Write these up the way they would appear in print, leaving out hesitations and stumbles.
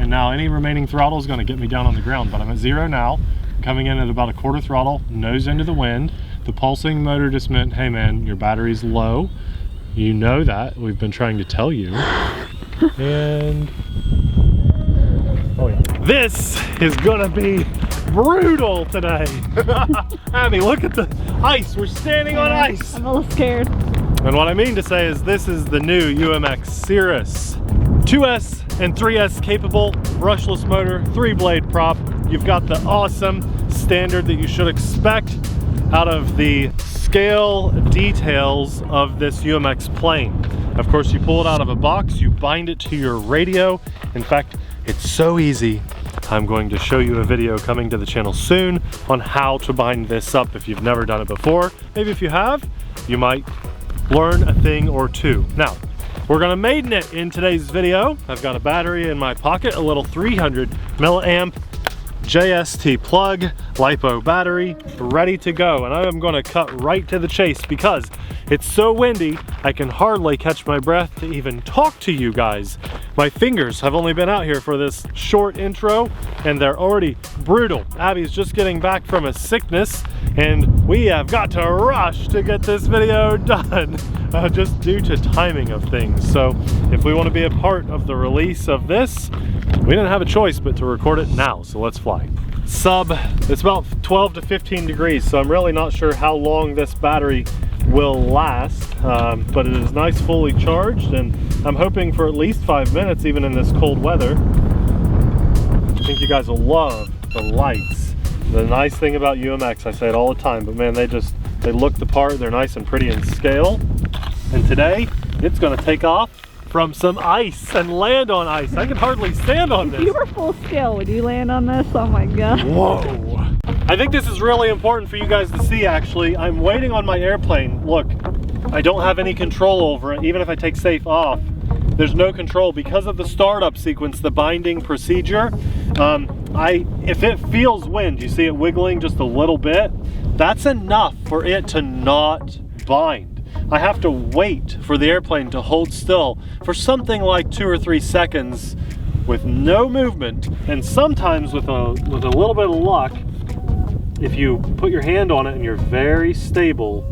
and now any remaining throttle is going to get me down on the ground, but I'm at 0 now. I'm coming in at about a quarter throttle, nose into the wind. The pulsing motor just meant, hey man, your battery's low. You know that. We've been trying to tell you. And oh yeah, this is gonna be brutal today. Abby, look at the ice. We're standing on ice. I'm a little scared. And what I mean to say is this is the new UMX Cirrus. 2S and 3S capable, brushless motor, 3-blade prop. You've got the awesome standard that you should expect out of the scale details of this UMX plane. Of course, you pull it out of a box, you bind it to your radio. In fact, it's so easy. I'm going to show you a video coming to the channel soon on how to bind this up if you've never done it before. Maybe if you have, you might learn a thing or two. Now, we're gonna maiden it in today's video. I've got a battery in my pocket, a little 300 milliamp JST plug LiPo battery ready to go, and I am going to cut right to the chase because it's so windy I can hardly catch my breath to even talk to you guys. My fingers have only been out here for this short intro and they're already brutal. Abby's just getting back from a sickness and we have got to rush to get this video done just due to timing of things. So if we want to be a part of the release of this, we didn't have a choice but to record it now, so let's fly. It's about 12 to 15 degrees, so I'm really not sure how long this battery will last, but it is nice fully charged, and I'm hoping for at least 5 minutes even in this cold weather. I think you guys will love the lights. The nice thing about UMX, I say it all the time, but man, they look the part, they're nice and pretty in scale. And today, it's gonna take off from some ice and land on ice. I can hardly stand on this. If you were full scale, would you land on this? Oh my god. Whoa. I think this is really important for you guys to see actually. I'm waiting on my airplane. Look, I don't have any control over it. Even if I take safe off, there's no control because of the startup sequence, the binding procedure. If it feels wind, you see it wiggling just a little bit, that's enough for it to not bind. I have to wait for the airplane to hold still for something like 2 or 3 seconds with no movement, and sometimes with a little bit of luck, if you put your hand on it and you're very stable,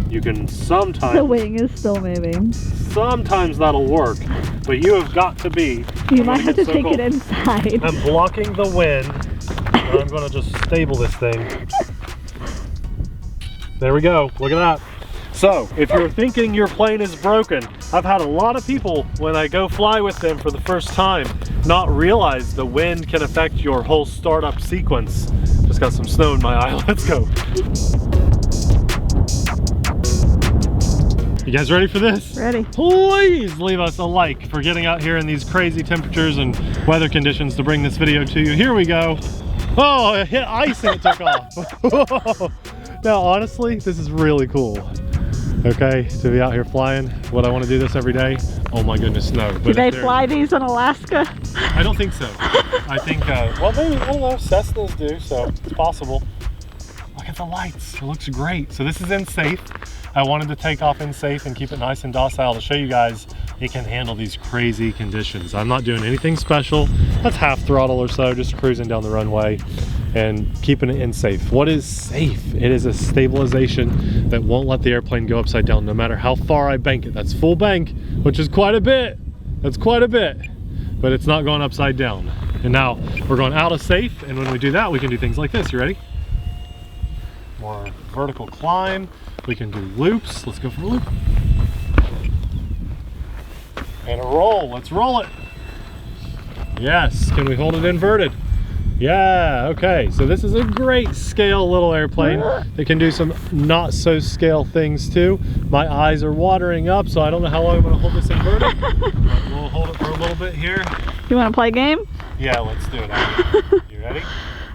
you can sometimes... The wing is still moving. Sometimes that'll work, but you have got to be... You might have to take it inside. I'm blocking the wind, and I'm going to just stable this thing. There we go, look at that. So, if you're thinking your plane is broken, I've had a lot of people, when I go fly with them for the first time, not realize the wind can affect your whole startup sequence. Just got some snow in my eye, let's go. You guys ready for this? Ready. Please leave us a like for getting out here in these crazy temperatures and weather conditions to bring this video to you. Here we go. Oh, it hit ice and it took off. Now, honestly, this is really cool. Okay, to be out here flying. Would I want to do this every day? Oh my goodness, no. But do they fly these in Alaska? I don't think so. I think, well, maybe, I don't know, Cessnas do, so it's possible. Look at the lights, it looks great. So this is in safe. I wanted to take off in safe and keep it nice and docile to show you guys it can handle these crazy conditions. I'm not doing anything special. That's half throttle or so, just cruising down the runway and keeping it in safe. What is safe? It is a stabilization that won't let the airplane go upside down no matter how far I bank it. That's full bank, which is quite a bit. That's quite a bit, but it's not going upside down. And now we're going out of safe, and when we do that, we can do things like this. You ready? More vertical climb. We can do loops. Let's go for a loop. And a roll. Let's roll it. Yes. Can we hold it inverted? Yeah, okay. So this is a great scale little airplane that can do some not so scale things too. My eyes are watering up, so I don't know how long I'm going to hold this inverted. But we'll hold it for a little bit here. You want to play a game? Yeah, let's do it. You ready?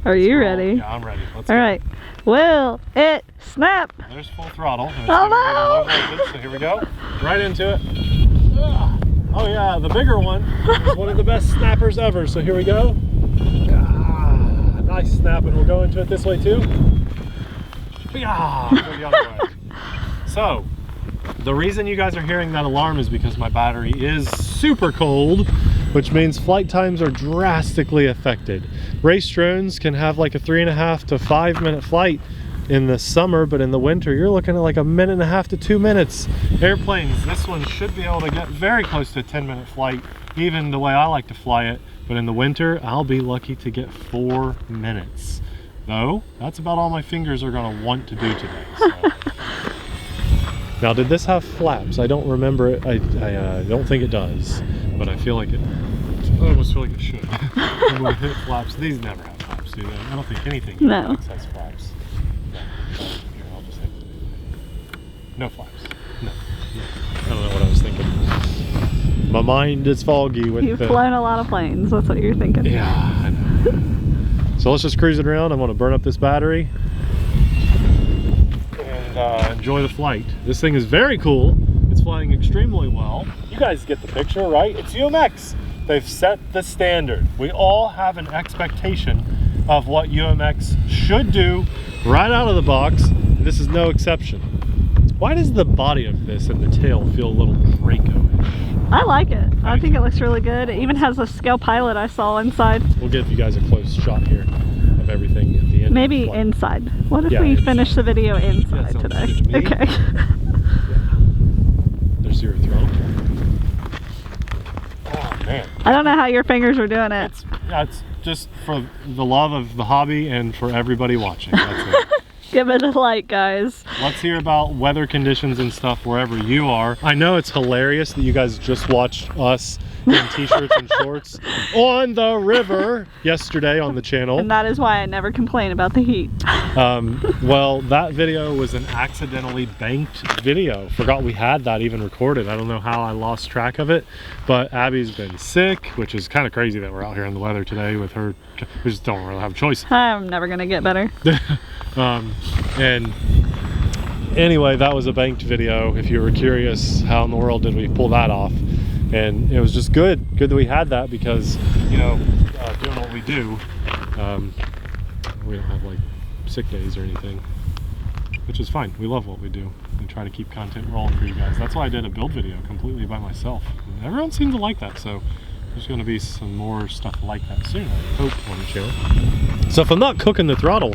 Are you ready? Yeah, I'm ready. Let's go. All right. Will it snap? There's full throttle. Oh no! So here we go. Right into it. Oh yeah, the bigger one is one of the best snappers ever. So here we go. Nice snap, and we'll go into it this way too. So, the reason you guys are hearing that alarm is because my battery is super cold, which means flight times are drastically affected. Race drones can have like a 3.5 to 5 minute flight in the summer, but in the winter you're looking at like 1.5 to 2 minutes. Airplanes, this one should be able to get very close to a 10-minute flight, even the way I like to fly it, but in the winter I'll be lucky to get 4 minutes. Though that's about all my fingers are going to want to do today. So. Now, did this have flaps? I don't remember it. I don't think it does, but I feel like it. I almost feel like it should. When we hit flaps, these never have flaps, do they? I don't think anything No. has flaps. No. Here, I'll just hit. No flaps. No. I don't know what I was thinking. My mind is foggy with You've flown a lot of planes. That's what you're thinking. Yeah, I know. So let's just cruise it around. I'm going to burn up this battery and enjoy the flight. This thing is very cool. It's flying extremely well. You guys get the picture, right? It's UMX. They've set the standard. We all have an expectation of what UMX should do right out of the box. And this is no exception. Why does the body of this and the tail feel a little Draco-ish? I like it. I think it looks really good. It even has a scale pilot I saw inside. We'll give you guys a close shot here of everything at the end. Maybe inside. What if Yeah, we inside. finish the video inside sounds today? good to me. Okay. There's zero throttle. Oh man. I don't know how your fingers are doing it. It's just for the love of the hobby and for everybody watching. That's it. Give it a like, guys. Let's hear about weather conditions and stuff wherever you are. I know it's hilarious that you guys just watched us in t-shirts and shorts on the river yesterday on the channel. And that is why I never complain about the heat. Well, that video was an accidentally banked video. Forgot we had that even recorded. I don't know how I lost track of it, but Abby's been sick, which is kind of crazy that we're out here in the weather today with her. We just don't really have a choice. I'm never gonna get better. And anyway, that was a banked video. If you were curious, how in the world did we pull that off? And it was just good that we had that because, you know, doing what we do, we don't have like sick days or anything, which is fine. We love what we do and try to keep content rolling for you guys. That's why I did a build video completely by myself. And everyone seemed to like that, so there's going to be some more stuff like that soon, I hope, on the channel. So if I'm not cooking the throttle,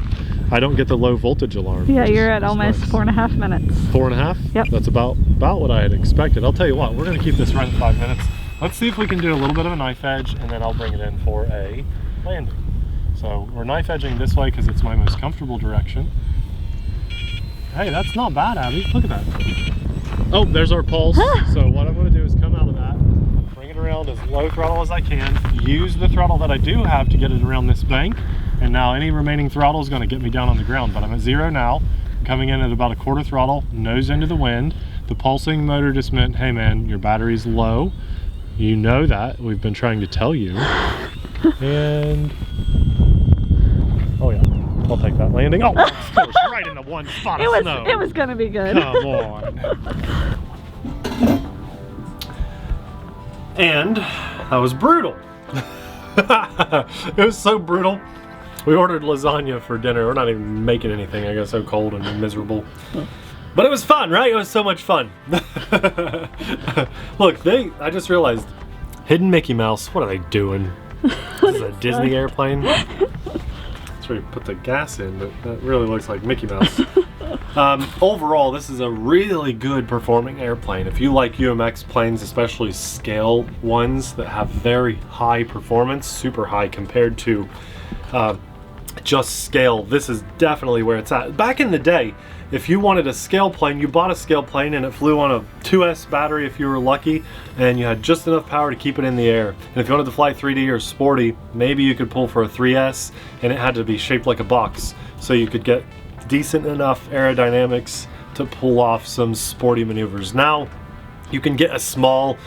I don't get the low voltage alarm. Yeah, you're at almost nice. 4.5 minutes. 4.5? Yep. That's about what I had expected. I'll tell you what, we're going to keep this right at 5 minutes. Let's see if we can do a little bit of a knife edge, and then I'll bring it in for a landing. So we're knife edging this way because it's my most comfortable direction. Hey, that's not bad, Abby. Look at that. Oh, there's our pulse. So what I'm going to do is come out of that, bring it around as low throttle as I can, use the throttle that I do have to get it around this bank, and now any remaining throttle is going to get me down on the ground. But I'm at 0 now, coming in at about a quarter throttle, nose into the wind. The pulsing motor just meant, hey man, your battery's low. You know that. We've been trying to tell you. And oh yeah, I'll take that landing. Oh, of course, right in the one spot of snow. It was gonna be good. Come on. And that was brutal. It was so brutal. We ordered lasagna for dinner. We're not even making anything. I got so cold and miserable. But it was fun, right? It was so much fun. Look, I just realized, Hidden Mickey Mouse, what are they doing? This is a Disney airplane. That's where you put the gas in, but that really looks like Mickey Mouse. Overall, this is a really good performing airplane. If you like UMX planes, especially scale ones that have very high performance, super high compared to just scale, this is definitely where it's at. Back in the day, if you wanted a scale plane, you bought a scale plane and it flew on a 2S battery if you were lucky, and you had just enough power to keep it in the air. And if you wanted to fly 3D or sporty, maybe you could pull for a 3S, and it had to be shaped like a box, so you could get decent enough aerodynamics to pull off some sporty maneuvers. Now, you can get a small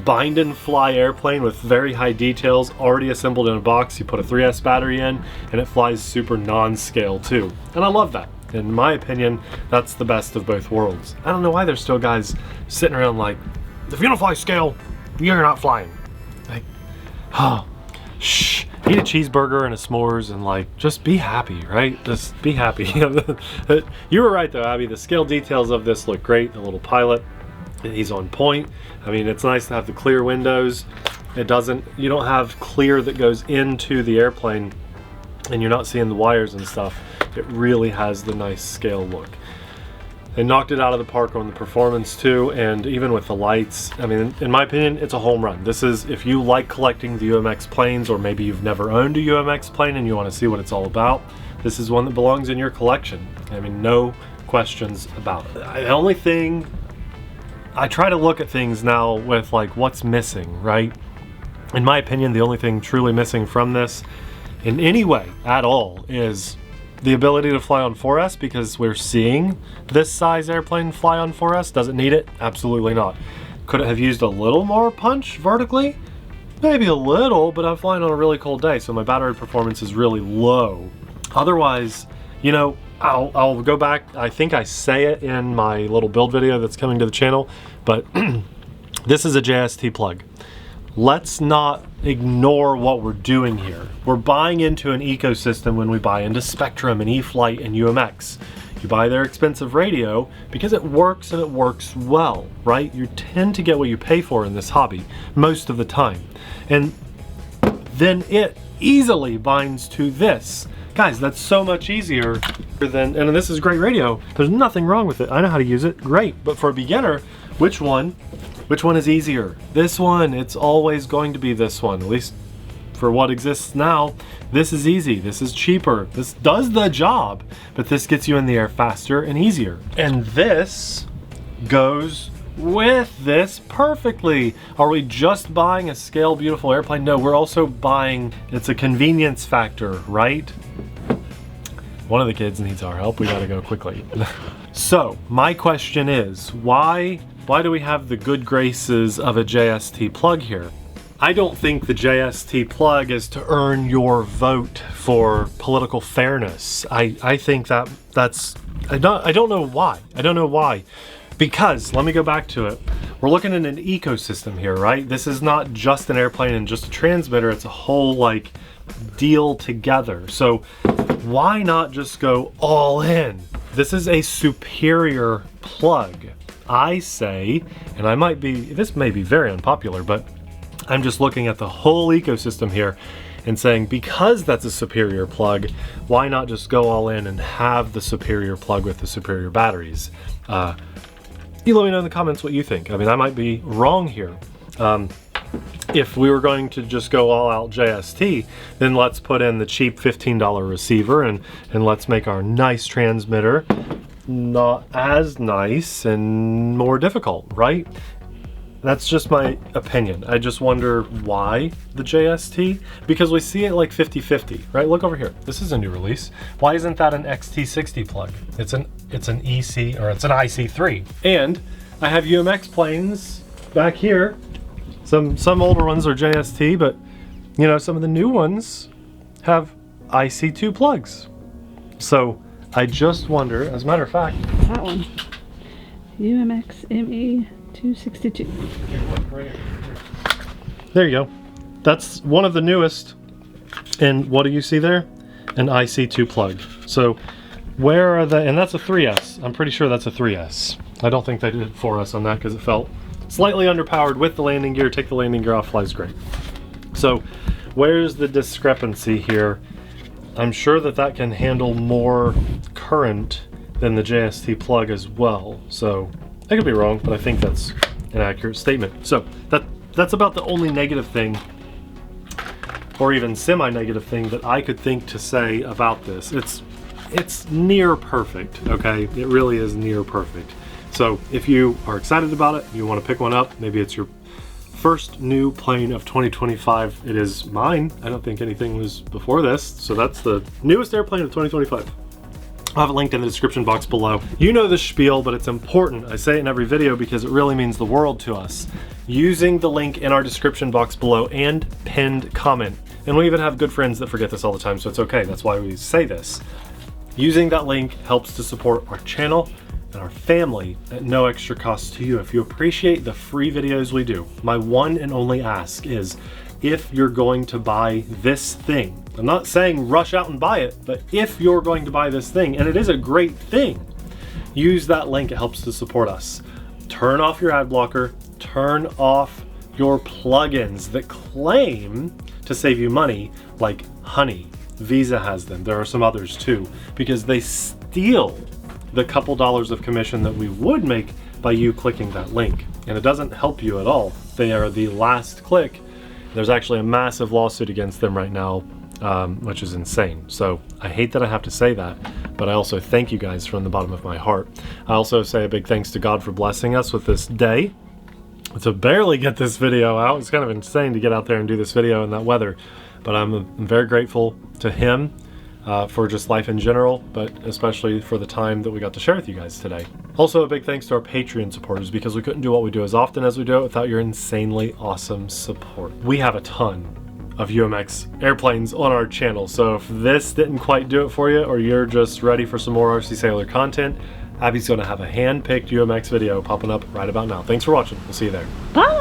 bind and fly airplane with very high details already assembled in a box. You put a 3S battery in and it flies super non-scale too, and I love that. In my opinion, that's the best of both worlds. I don't know why there's still guys sitting around like, if you don't fly scale, you're not flying. Like, oh, shh, eat a cheeseburger and a s'mores and like, just be happy, right? Just be happy. You were right though, Abby, the scale details of this look great. The little pilot, He's on point. I mean, it's nice to have the clear windows. You don't have clear that goes into the airplane and you're not seeing the wires and stuff. It really has the nice scale look. They knocked it out of the park on the performance too, and even with the lights. I mean, in my opinion, it's a home run. This is, if you like collecting the UMX planes, or maybe you've never owned a UMX plane and you want to see what it's all about, this is one that belongs in your collection. I mean, no questions about it. The only thing, I try to look at things now with like what's missing, right? In my opinion, the only thing truly missing from this in any way at all is the ability to fly on 4S, because we're seeing this size airplane fly on 4S. Does it need it? Absolutely not. Could it have used a little more punch vertically? Maybe a little, but I'm flying on a really cold day, so my battery performance is really low. Otherwise, you know, I'll go back. I think I say it in my little build video that's coming to the channel, but this is a JST plug. Let's not ignore what we're doing here. We're buying into an ecosystem when we buy into Spectrum and E-Flite and UMX. You buy their expensive radio because it works and it works well, right? You tend to get what you pay for in this hobby most of the time. And then it easily binds to this. Guys, that's so much easier than, and this is great radio. There's nothing wrong with it. I know how to use it, great. But for a beginner, which one is easier? This one. It's always going to be this one, at least for what exists now. This is easy, this is cheaper, this does the job, but this gets you in the air faster and easier. And this goes with this perfectly. Are we just buying a scale beautiful airplane? No, we're also buying, it's a convenience factor, right? One of the kids needs our help, we gotta go quickly. So my question is, why do we have the good graces of a JST plug here? I don't think the JST plug is to earn your vote for political fairness. I think that's, I don't know why. I don't know why. Because, let me go back to it. We're looking at an ecosystem here, right? This is not just an airplane and just a transmitter, it's a whole like deal together. So why not just go all in? This is a superior plug. I say, and this may be very unpopular, but I'm just looking at the whole ecosystem here and saying, because that's a superior plug, why not just go all in and have the superior plug with the superior batteries? You let me know in the comments what you think. I mean, I might be wrong here. If we were going to just go all out JST, then let's put in the cheap $15 receiver and let's make our nice transmitter not as nice and more difficult, right? That's just my opinion. I just wonder why the JST? Because we see it like 50-50, right? Look over here. This is a new release. Why isn't that an XT60 plug? It's an EC, or it's an IC3. And I have UMX planes back here. Some older ones are JST, but you know, some of the new ones have IC2 plugs. So I just wonder, as a matter of fact, that one, UMX ME 262. There you go. That's one of the newest. And what do you see there? An IC2 plug. So where are they? And that's a 3S. I'm pretty sure that's a 3S. I don't think they did 4S on that because it felt slightly underpowered with the landing gear. Take the landing gear off, flies great. So where's the discrepancy here? I'm sure that can handle more current than the JST plug as well. So I could be wrong, but I think that's an accurate statement. So that's about the only negative thing, or even semi-negative thing, that I could think to say about this. It's near perfect, okay? It really is near perfect. So if you are excited about it, you want to pick one up, maybe it's your first new plane of 2025. It is mine. I don't think anything was before this. So that's the newest airplane of 2025. I'll have it linked in the description box below. You know the spiel, but it's important. I say it in every video because it really means the world to us. Using the link in our description box below and pinned comment. And we even have good friends that forget this all the time, so it's okay. That's why we say this. Using that link helps to support our channel and our family at no extra cost to you. If you appreciate the free videos we do, my one and only ask is, if you're going to buy this thing, I'm not saying rush out and buy it, but if you're going to buy this thing, and it is a great thing, use that link. It helps to support us. turn off your ad blocker, turn off your plugins that claim to save you money, like Honey. Visa has them. There are some others too, because they steal the couple dollars of commission that we would make by you clicking that link. And it doesn't help you at all. They are the last click. There's actually a massive lawsuit against them right now, which is insane. So I hate that I have to say that, but I also thank you guys from the bottom of my heart. I also say a big thanks to God for blessing us with this day to barely get this video out. It's kind of insane to get out there and do this video in that weather, but I'm very grateful to him for just life in general, but especially for the time that we got to share with you guys today. Also, a big thanks to our Patreon supporters, because we couldn't do what we do as often as we do it without your insanely awesome support. We have a ton of UMX airplanes on our channel, so if this didn't quite do it for you, or you're just ready for some more RC Sailor content, Abby's going to have a hand-picked UMX video popping up right about now. Thanks for watching. We'll see you there. Bye!